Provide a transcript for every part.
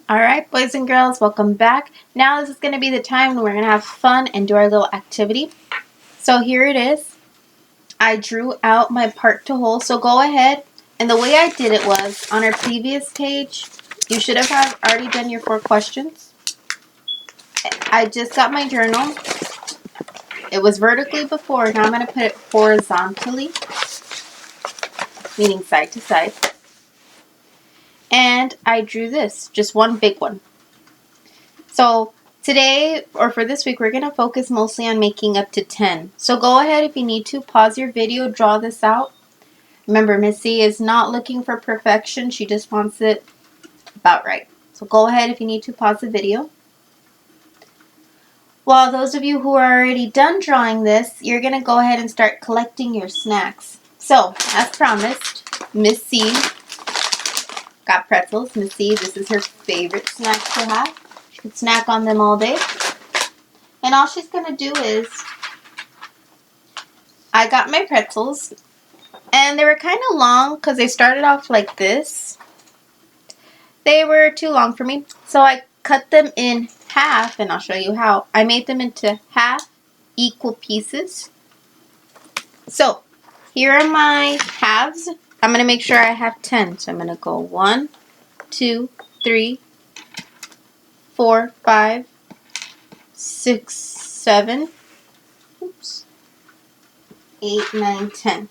Alright, boys and girls, welcome back. Now this is going to be the time when we're going to have fun and do our little activity. So here it is. I drew out my part to whole, so go ahead. And the way I did it was, on our previous page, you should have already done your 4 questions. I just got my journal. It was vertically before, now I'm going to put it horizontally, meaning side to side. And I drew this, just one big one. So today, or for this week, we're going to focus mostly on making up to 10. So go ahead if you need to, pause your video, draw this out. Remember, Missy is not looking for perfection. She just wants it about right. So go ahead if you need to, pause the video. While those of you who are already done drawing this, you're going to go ahead and start collecting your snacks. So, as promised, Miss C got pretzels. Miss C, this is her favorite snack to have. She can snack on them all day. And all she's going to do is, I got my pretzels, and they were kind of long because they started off like this. They were too long for me, so I cut them in half, and I'll show you how. I made them into half equal pieces. So, here are my halves. I'm going to make sure I have 10. So I'm going to go 1, 2, 3, 4, 5, 6, 7, 8, 9, 10.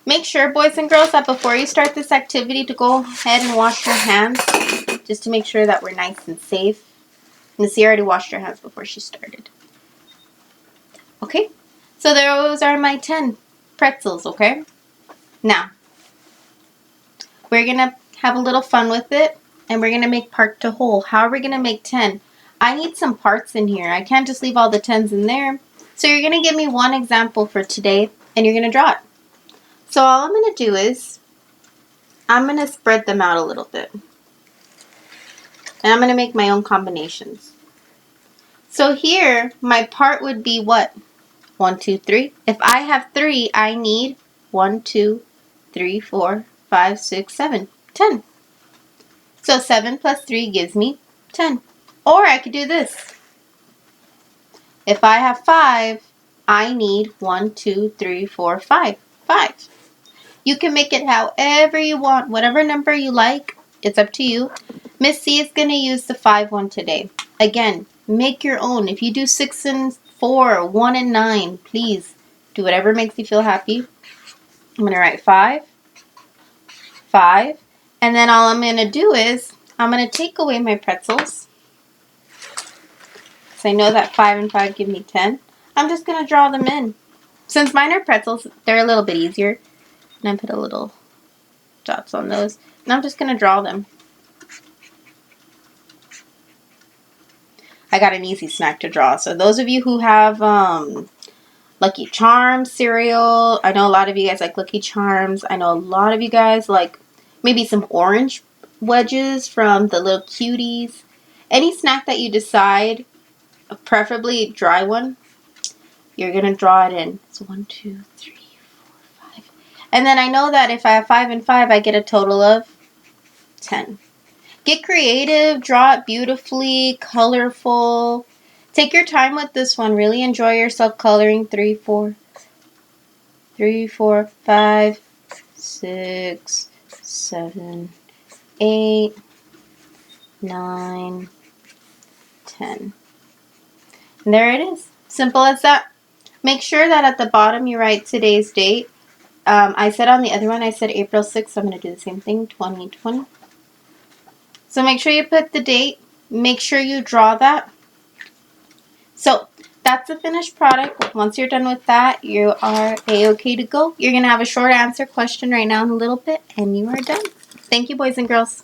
Make sure, boys and girls, that before you start this activity to go ahead and wash your hands, just to make sure that we're nice and safe. Missy already washed her hands before she started. Okay, so those are my 10 pretzels, okay? Now, we're going to have a little fun with it, and we're going to make part to whole. How are we going to make 10? I need some parts in here. I can't just leave all the 10s in there. So you're going to give me one example for today, and you're going to draw it. So all I'm going to do is, I'm going to spread them out a little bit. And I'm going to make my own combinations. So here, my part would be what? 1, 2, 3. If I have 3, I need 1, 2, 3, 4, 5, 6, 7, 10. So 7 plus 3 gives me 10. Or I could do this. If I have 5, I need 1, 2, 3, 4, 5. 5. You can make it however you want. Whatever number you like, it's up to you. Miss C is going to use the 5 one today. Again, make your own. If you do 6 and 4, 1 and 9, please do whatever makes you feel happy. I'm going to write 5, 5, and then all I'm going to do is I'm going to take away my pretzels. So I know that 5 and 5 give me 10. I'm just going to draw them in. Since mine are pretzels, they're a little bit easier. And I put a little dots on those. And I'm just going to draw them. I got an easy snack to draw. So those of you who have Lucky Charms cereal, I know a lot of you guys like Lucky Charms. I know a lot of you guys like maybe some orange wedges from the Little Cuties. Any snack that you decide, preferably dry one, you're going to draw it in. So 1, 2, 3, 4, 5. And then I know that if I have 5 and 5, I get a total of 10. Get creative, draw it beautifully, colorful. Take your time with this one. Really enjoy yourself coloring. 3, 4, 5, 6, 7, 8, 9, 10. And there it is. Simple as that. Make sure that at the bottom you write today's date. I said on the other one, I said April 6th. So I'm going to do the same thing, 2020. So make sure you put the date. Make sure you draw that. So that's the finished product. Once you're done with that, you are A-okay to go. You're going to have a short answer question right now in a little bit, and you are done. Thank you, boys and girls.